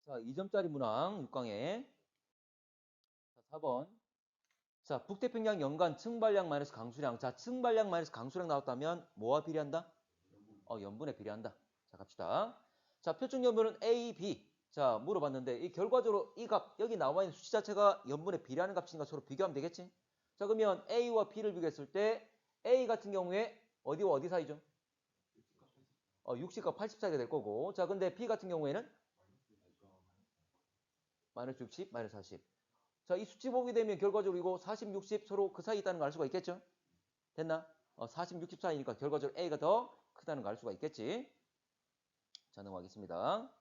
자, 2점짜리 문항 6강에. 자, 4번. 자, 북태평양 연간 증발량 마이너스 강수량. 자, 증발량 마이너스 강수량 나왔다면 뭐와 비례한다? 염분에 비례한다. 자, 갑시다. 자, 표준 염분은 A, B. 자, 물어봤는데 이 결과적으로 이 값, 여기 나와 있는 수치 자체가 염분에 비례하는 값이니까 서로 비교하면 되겠지? 자, 그러면 A와 B를 비교했을 때 A 같은 경우에 어디와 어디 사이죠? 60과 80 사이가 될 거고. 자, 근데 B 같은 경우에는 마이너스 60, 마이너스 40. 자, 이 수치 보게 되면 결과적으로 이거 40, 60 서로 그 사이에 있다는 걸 알 수가 있겠죠? 됐나? 40, 60 사이니까 결과적으로 A가 더 크다는 걸 알 수가 있겠지? 자, 넘어가겠습니다.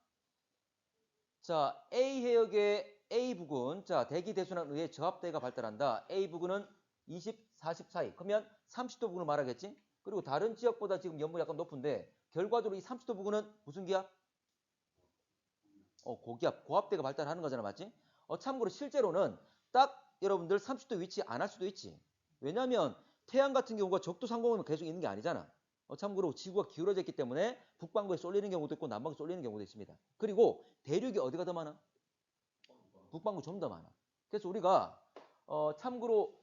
자, A 해역의 A 부근, 자, 대기 대순환에 의해 저압대가 발달한다. A 부근은 20, 40 사이. 그러면 30도 부근을 말하겠지? 그리고 다른 지역보다 지금 염분이 약간 높은데 결과적으로 이 30도 부근은 무슨 기압? 고기압, 고압대가 발달하는 거잖아, 맞지? 참고로 실제로는 딱 여러분들 30도 위치 안 할 수도 있지. 왜냐면 태양 같은 경우가 적도 상공은 계속 있는 게 아니잖아. 참고로 지구가 기울어져 있기 때문에 북반구에 쏠리는 경우도 있고 남반구에 쏠리는 경우도 있습니다. 그리고 대륙이 어디가 더 많아? 북반구 좀 더 많아. 그래서 우리가 참고로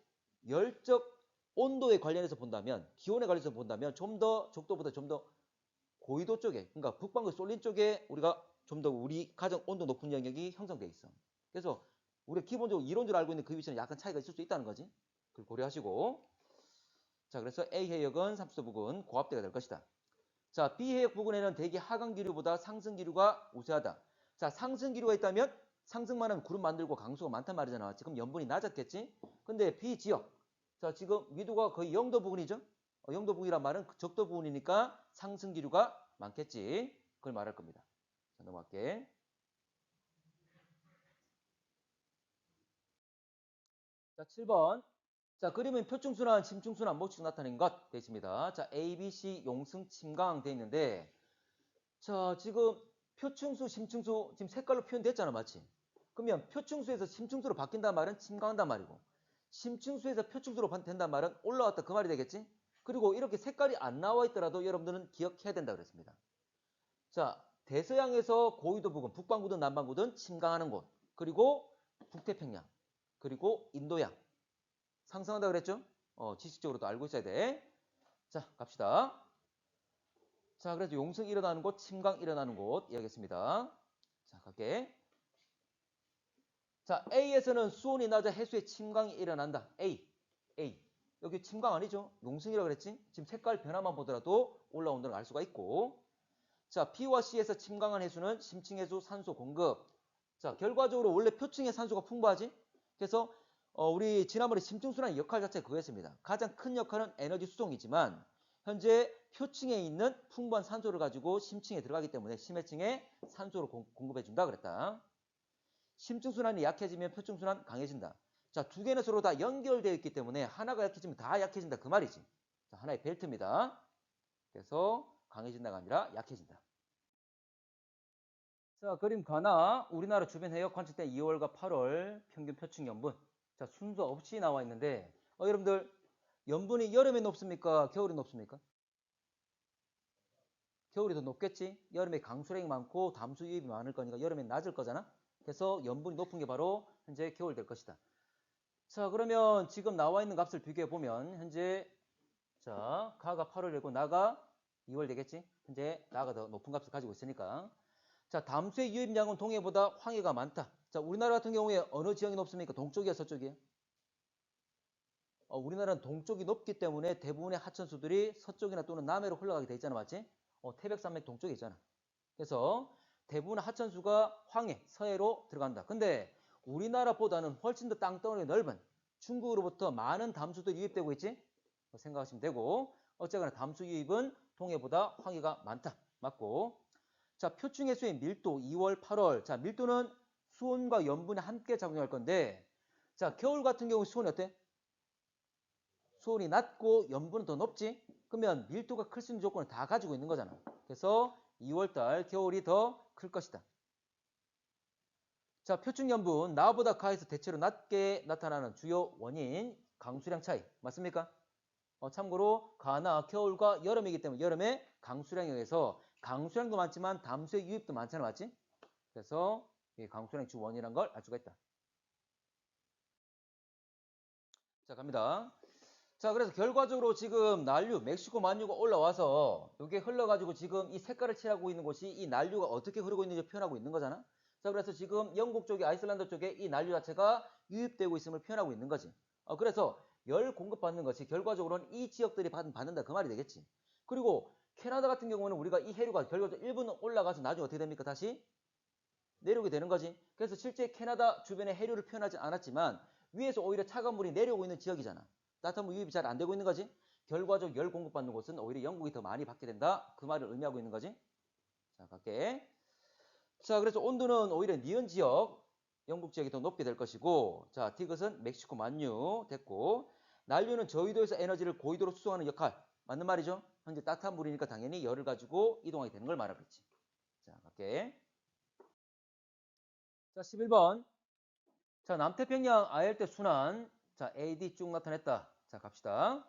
열적 온도에 관련해서 본다면, 기온에 관련해서 본다면 좀 더 적도보다 좀 더 고위도 쪽에, 그러니까 북반구에 쏠린 쪽에 우리가 좀 더 우리 가장 온도 높은 영역이 형성돼 있어. 그래서 우리가 기본적으로 이론적으로 알고 있는 그 위치는 약간 차이가 있을 수 있다는 거지. 그걸 고려하시고. 자, 그래서 A 해역은 30도 부근 고압대가 될 것이다. 자, B 해역 부근에는 대기 하강 기류보다 상승 기류가 우세하다. 자, 상승 기류가 있다면 상승만 하면 구름 만들고 강수가 많단 말이잖아. 지금 염분이 낮았겠지? 근데 B 지역. 자, 지금 위도가 거의 0도 부근이죠? 0도 부근이란 말은 적도 부근이니까 상승 기류가 많겠지. 그걸 말할 겁니다. 자, 넘어갈게. 자, 7번. 자, 그림은 표충순환, 심층순환, 모측 나타낸 것 되어 있습니다. 자, A, B, C, 용승, 침강 되어 있는데 자, 지금 표충수, 심층수 지금 색깔로 표현됐잖아, 맞지? 그러면 표충수에서 심층수로 바뀐단 말은 침강한단 말이고 심층수에서 표충수로 된단 말은 올라왔다 그 말이 되겠지? 그리고 이렇게 색깔이 안 나와 있더라도 여러분들은 기억해야 된다 그랬습니다. 자, 대서양에서 고위도 부근, 북반구든 남반구든 침강하는 곳, 그리고 북태평양, 그리고 인도양 상승한다 그랬죠? 지식적으로도 알고 있어야 돼. 자, 갑시다. 자, 그래서 용승 일어나는 곳, 침강 일어나는 곳 이야기했습니다. 자, 갈게. 자, A에서는 수온이 낮아 해수에 침강이 일어난다. A. 여기 침강 아니죠? 용승이라고 그랬지? 지금 색깔 변화만 보더라도 올라온다는 걸 알 수가 있고. 자, B와 C에서 침강한 해수는 심층해수 산소 공급. 자, 결과적으로 원래 표층의 산소가 풍부하지? 그래서 우리 지난번에 심층순환의 역할 자체가 그거였습니다. 가장 큰 역할은 에너지 수송이지만 현재 표층에 있는 풍부한 산소를 가지고 심층에 들어가기 때문에 심해층에 산소를 공급해준다 그랬다. 심층순환이 약해지면 표층순환 강해진다. 자, 두 개는 서로 다 연결되어 있기 때문에 하나가 약해지면 다 약해진다 그 말이지. 자, 하나의 벨트입니다. 그래서 강해진다가 아니라 약해진다. 자, 그림 가나 우리나라 주변 해역 관측된 2월과 8월 평균 표층 염분. 자, 순서 없이 나와 있는데 여러분들 염분이 여름에 높습니까? 겨울에 높습니까? 겨울이 더 높겠지? 여름에 강수량이 많고 담수 유입이 많을 거니까 여름엔 낮을 거잖아? 그래서 염분이 높은 게 바로 현재 겨울 될 것이다. 자, 그러면 지금 나와 있는 값을 비교해 보면 현재 자, 가가 8월이고 나가 2월 되겠지? 현재 나가 더 높은 값을 가지고 있으니까. 자, 담수의 유입량은 동해보다 황해가 많다. 자, 우리나라 같은 경우에 어느 지형이 높습니까? 동쪽이야, 서쪽이야? 우리나라는 동쪽이 높기 때문에 대부분의 하천수들이 서쪽이나 또는 남해로 흘러가게 돼 있잖아, 맞지? 태백산맥 동쪽에 있잖아. 그래서 대부분의 하천수가 황해, 서해로 들어간다. 근데 우리나라보다는 훨씬 더 땅덩어리가 넓은 중국으로부터 많은 담수들이 유입되고 있지? 생각하시면 되고 어쨌거나 담수 유입은 동해보다 황해가 많다. 맞고 자, 표층해수의 밀도 2월, 8월. 자, 밀도는 수온과 염분이 함께 작용할 건데 자, 겨울 같은 경우 수온이 어때? 수온이 낮고 염분은 더 높지? 그러면 밀도가 클 수 있는 조건을 다 가지고 있는 거잖아. 그래서 2월달 겨울이 더 클 것이다. 자, 표층 염분 나보다 가에서 대체로 낮게 나타나는 주요 원인 강수량 차이 맞습니까? 참고로 가나 겨울과 여름이기 때문에 여름에 강수량에 의해서 강수량도 많지만 담수의 유입도 많잖아 맞지? 그래서 이게 강수량 주1이라는 걸 알 수가 있다. 자, 갑니다. 자, 그래서 결과적으로 지금 난류, 멕시코 만류가 올라와서 이게 흘러가지고 지금 이 색깔을 칠하고 있는 곳이 이 난류가 어떻게 흐르고 있는지 표현하고 있는 거잖아. 자, 그래서 지금 영국 쪽에, 아이슬란드 쪽에 이 난류 자체가 유입되고 있음을 표현하고 있는 거지. 그래서 열 공급받는 것이 결과적으로는 이 지역들이 받는다 그 말이 되겠지. 그리고 캐나다 같은 경우는 우리가 이 해류가 결과적으로 일부는 올라가서 나중에 어떻게 됩니까? 다시 내려오게 되는 거지. 그래서 실제 캐나다 주변에 해류를 표현하지 않았지만 위에서 오히려 차가운 물이 내려오고 있는 지역이잖아. 따뜻한 물 유입이 잘 안 되고 있는 거지. 결과적 열 공급받는 곳은 오히려 영국이 더 많이 받게 된다. 그 말을 의미하고 있는 거지. 자, 갈게. 자, 그래서 온도는 오히려 니은 지역, 영국 지역이 더 높게 될 것이고, 자, 디귿은 멕시코 만류 됐고, 난류는 저위도에서 에너지를 고위도로 수송하는 역할. 맞는 말이죠? 현재 따뜻한 물이니까 당연히 열을 가지고 이동하게 되는 걸 말하고 있지. 자, 갈게. 자, 11번. 자, 남태평양 아열대 순환. 자, AD 쭉 나타냈다. 자, 갑시다.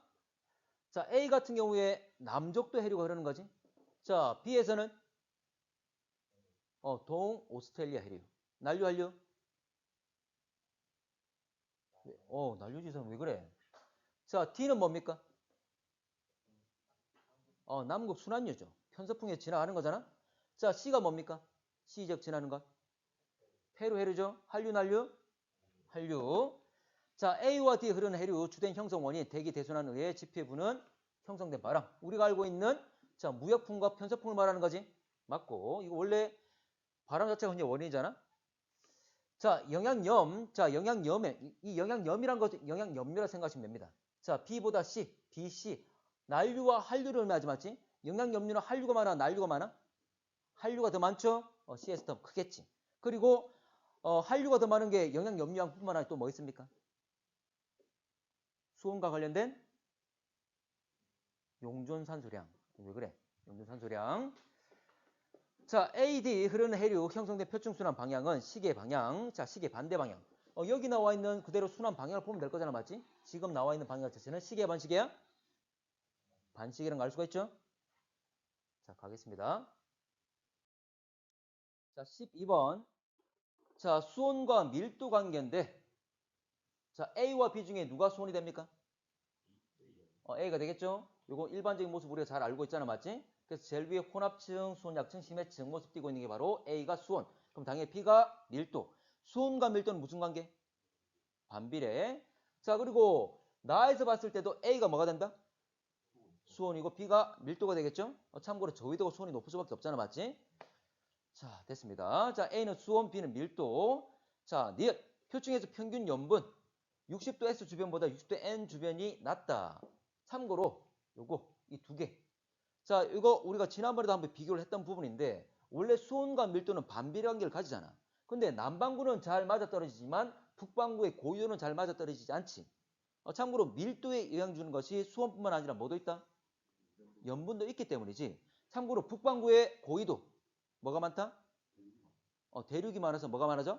자, A 같은 경우에 남쪽도 해류가 흐르는 거지. 자, B에서는 동 오스트레일리아 해류. 난류 한류? 난류지선 왜 그래? 자, D는 뭡니까? 남극 순환류죠. 편서풍에 지나가는 거잖아. 자, C가 뭡니까? C 지역 지나는 것. 페루 해류죠. 한류, 난류? 한류. 자, A와 D에 흐르는 해류 주된 형성원이 대기 대순환에 의해 지표부는 형성된 바람. 우리가 알고 있는 자, 무역풍과 편서풍을 말하는 거지. 맞고. 이거 원래 바람 자체가 그냥 원인이잖아. 자, 영양염. 자, 영양염에 이 영양염이란 것 영양염류라 생각하시면 됩니다. 자, B보다 C, B, C. 난류와 한류를 의미하지 맞지? 영양염류는 한류가 많아, 난류가 많아? 한류가 더 많죠? C에서 더 크겠지. 그리고 한류가 더 많은 게 영양염류뿐만 아니라 또 뭐 있습니까? 수온과 관련된 용존산소량. 왜 그래? 용존산소량. 자, AD 흐르는 해류 형성된 표층순환 방향은 시계 방향. 자, 시계 반대 방향. 여기 나와 있는 그대로 순환 방향을 보면 될 거잖아, 맞지? 지금 나와 있는 방향 자체는 시계 반시계야? 반시계라는 걸 알 수가 있죠? 자, 가겠습니다. 자, 12번. 자, 수온과 밀도 관계인데, 자, A와 B 중에 누가 수온이 됩니까? A가 되겠죠? 요거 일반적인 모습 우리가 잘 알고 있잖아, 맞지? 그래서 제일 위에 혼합층, 수온약층, 심해층 모습 띄고 있는 게 바로 A가 수온. 그럼 당연히 B가 밀도. 수온과 밀도는 무슨 관계? 반비례. 자, 그리고 나에서 봤을 때도 A가 뭐가 된다? 수온이고 B가 밀도가 되겠죠? 참고로 저위도가 수온이 높을 수밖에 없잖아, 맞지? 자, 됐습니다. 자, A는 수온, B는 밀도. 자, 니은. 표층에서 평균 염분. 60도 S 주변보다 60도 N 주변이 낮다. 참고로 요거 이 두 개. 자, 이거 우리가 지난번에도 한번 비교를 했던 부분인데 원래 수온과 밀도는 반비례 관계를 가지잖아. 근데 남반구는 잘 맞아떨어지지만 북반구의 고유도는 잘 맞아떨어지지 않지. 참고로 밀도에 영향 주는 것이 수온뿐만 아니라 뭐도 있다? 염분도 있기 때문이지. 참고로 북반구의 고위도 뭐가 많다? 대륙이 많아서 뭐가 많아져?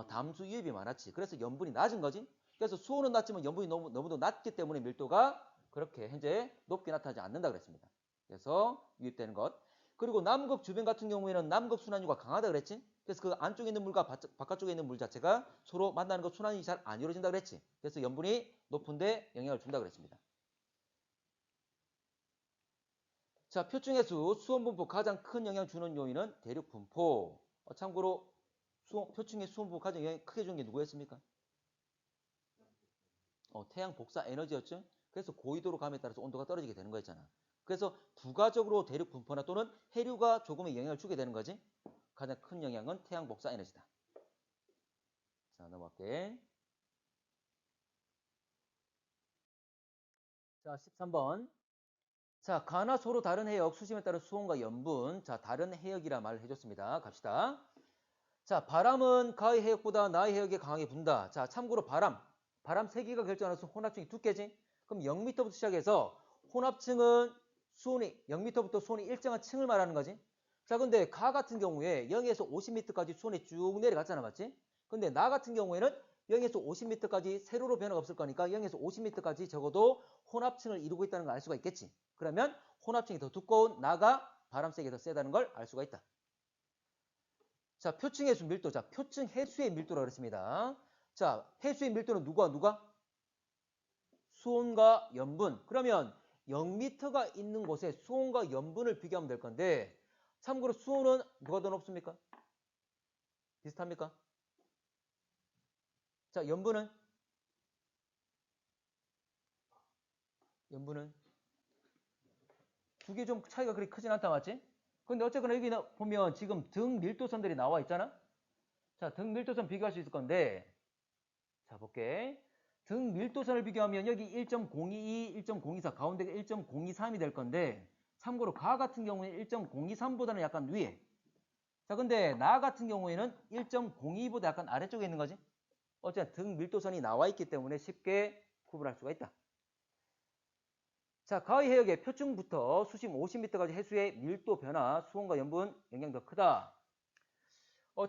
담수 유입이 많았지. 그래서 염분이 낮은 거지. 그래서 수온은 낮지만 염분이 너무도 낮기 때문에 밀도가 그렇게 현재 높게 나타나지 않는다 그랬습니다. 그래서 유입되는 것. 그리고 남극 주변 같은 경우에는 남극 순환유가 강하다 그랬지. 그래서 그 안쪽에 있는 물과 바깥쪽에 있는 물 자체가 서로 만나는 것 순환이 잘 안 이루어진다 그랬지. 그래서 염분이 높은데 영향을 준다 그랬습니다. 자, 표층해수 수온 분포 가장 큰 영향 주는 요인은 대륙 분포. 참고로 표층의 수온 분포 가장 영향 크게 주는 게 누구였습니까? 태양 복사 에너지였죠. 그래서 고위도로 감에 따라서 온도가 떨어지게 되는 거였잖아. 그래서 부가적으로 대륙 분포나 또는 해류가 조금의 영향을 주게 되는 거지. 가장 큰 영향은 태양 복사 에너지다. 자, 넘어갈게. 자, 13번. 자, 가나 서로 다른 해역 수심에 따른 수온과 염분. 자, 다른 해역이라 말을 해줬습니다. 갑시다. 자, 바람은 가의 해역보다 나의 해역에 강하게 분다. 자, 참고로 바람 세기가 결정하는 혼합층이 두께지. 그럼 0m부터 시작해서 혼합층은 수온이 0m부터 수온이 일정한 층을 말하는 거지. 자, 근데 가 같은 경우에 0에서 50m까지 수온이 쭉 내려갔잖아, 맞지? 근데 나 같은 경우에는 0에서 50m까지 세로로 변화가 없을 거니까 0에서 50m까지 적어도 혼합층을 이루고 있다는 걸 알 수가 있겠지. 그러면 혼합층이 더 두꺼운 나가 바람 세기가 더 세다는 걸 알 수가 있다. 자, 표층 해수 밀도. 자, 표층 해수의 밀도라고 그랬습니다. 자, 해수의 밀도는 누가? 수온과 염분. 그러면 0m가 있는 곳에 수온과 염분을 비교하면 될 건데, 참고로 수온은 누가 더 높습니까? 비슷합니까? 자, 염분은 두 개 좀 차이가 그렇게 크진 않다, 맞지? 근데 어쨌거나 여기 보면 지금 등 밀도선들이 나와 있잖아? 자, 등 밀도선 비교할 수 있을 건데, 자, 볼게. 등 밀도선을 비교하면 여기 1.022, 1.024, 가운데가 1.023이 될 건데, 참고로 가 같은 경우에는 1.023보다는 약간 위에. 자, 근데 나 같은 경우에는 1.02보다 약간 아래쪽에 있는 거지? 어쨌든 등 밀도선이 나와 있기 때문에 쉽게 구분할 수가 있다. 자, 가의 해역의 표층부터 수심 50m까지 해수의 밀도 변화, 수온과 염분 영향이 더 크다.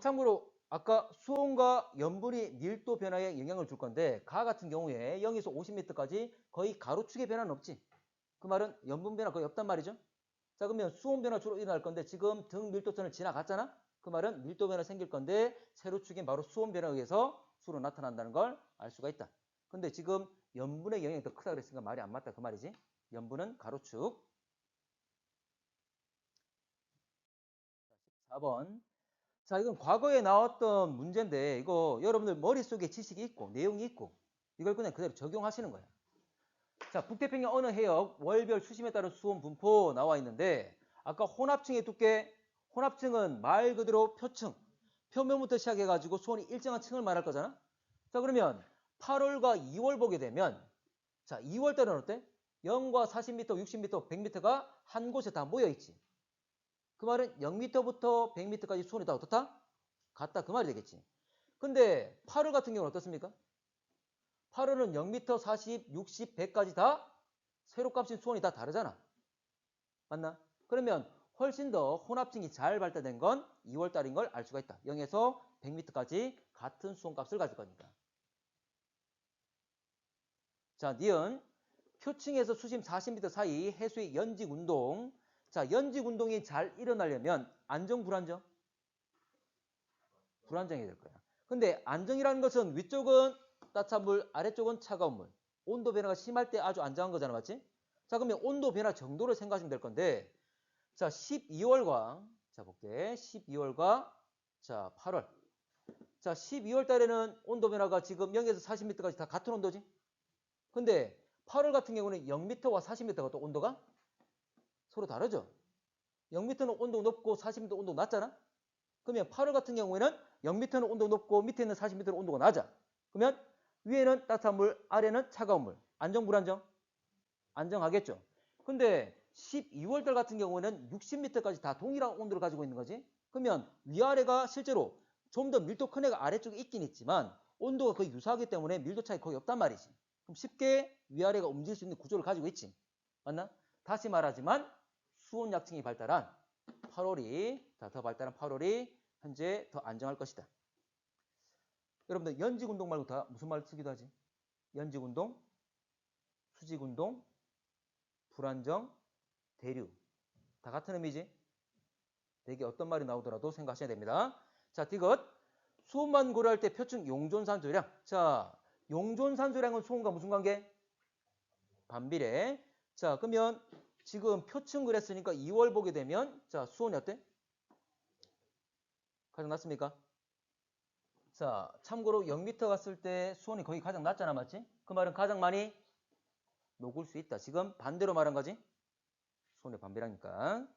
참고로 아까 수온과 염분이 밀도 변화에 영향을 줄 건데 가 같은 경우에 0에서 50m까지 거의 가로축의 변화는 없지. 그 말은 염분 변화 거의 없단 말이죠. 자, 그러면 수온 변화 주로 일어날 건데 지금 등 밀도선을 지나갔잖아. 그 말은 밀도 변화 생길 건데 세로축인 바로 수온 변화에 의해서 수로 나타난다는 걸 알 수가 있다. 근데 지금 염분의 영향이 더 크다 그랬으니까 말이 안 맞다 그 말이지. 염분은 가로축. 4번. 자, 이건 과거에 나왔던 문제인데 이거 여러분들 머릿속에 지식이 있고 내용이 있고 이걸 그냥 그대로 적용하시는 거예요. 자, 북태평양 어느 해역 월별 수심에 따른 수온 분포 나와 있는데 아까 혼합층의 두께, 혼합층은 말 그대로 표층, 표면부터 시작해가지고 수온이 일정한 층을 말할 거잖아. 자, 그러면 8월과 2월 보게 되면 자, 2월 달은 어때? 0과 40m, 60m, 100m가 한 곳에 다 모여 있지. 그 말은 0m부터 100m까지 수온이 다 어떻다? 같다 그 말이 되겠지. 근데 8월 같은 경우는 어떻습니까? 8월은 0m, 40, 60, 100까지 다 세로값인 수온이 다 다르잖아. 맞나? 그러면 훨씬 더 혼합층이 잘 발달된 건 2월 달인 걸 알 수가 있다. 0에서 100m까지 같은 수온값을 가질 거니까. 자, 니은 표층에서 수심 40m 사이 해수의 연직운동. 자, 연직운동이 잘 일어나려면 안정, 불안정? 불안정이 될 거야. 근데 안정이라는 것은 위쪽은 따뜻한 물, 아래쪽은 차가운 물. 온도 변화가 심할 때 아주 안정한 거잖아, 맞지? 자, 그러면 온도 변화 정도를 생각하시면 될 건데, 자, 12월과, 자, 볼게. 12월과, 자, 8월. 자, 12월 달에는 온도 변화가 지금 0에서 40m까지 다 같은 온도지? 근데 8월 같은 경우는 0m와 40m가 또 온도가 서로 다르죠? 0m는 온도 높고 40m 온도 낮잖아? 그러면 8월 같은 경우에는 0m는 온도 높고 밑에 있는 40m는 온도가 낮아. 그러면 위에는 따뜻한 물, 아래는 차가운 물. 안정, 불안정? 안정하겠죠. 근데 12월달 같은 경우에는 60m까지 다 동일한 온도를 가지고 있는 거지. 그러면 위아래가 실제로 좀 더 밀도 큰 애가 아래쪽에 있긴 있지만 온도가 거의 유사하기 때문에 밀도 차이 거의 없단 말이지. 그럼 쉽게 위아래가 움직일 수 있는 구조를 가지고 있지. 맞나? 다시 말하지만 수온 약층이 발달한 8월이 더 발달한 8월이 현재 더 안정할 것이다. 여러분들 연직운동 말고 다 무슨 말 쓰기도 하지? 연직운동, 수직운동, 불안정, 대류. 다 같은 의미지? 되게 어떤 말이 나오더라도 생각하셔야 됩니다. 자, 디귿. 수온만 고려할 때 표층 용존산소량. 자, 용존산소량은 수온과 무슨 관계? 반비례. 자, 그러면 지금 표층 그랬으니까 2월 보게 되면 자, 수온이 어때? 가장 낮습니까? 자, 참고로 0m 갔을 때 수온이 거의 가장 낮잖아, 맞지? 그 말은 가장 많이 녹을 수 있다. 지금 반대로 말한 거지? 수온의 반비례니까.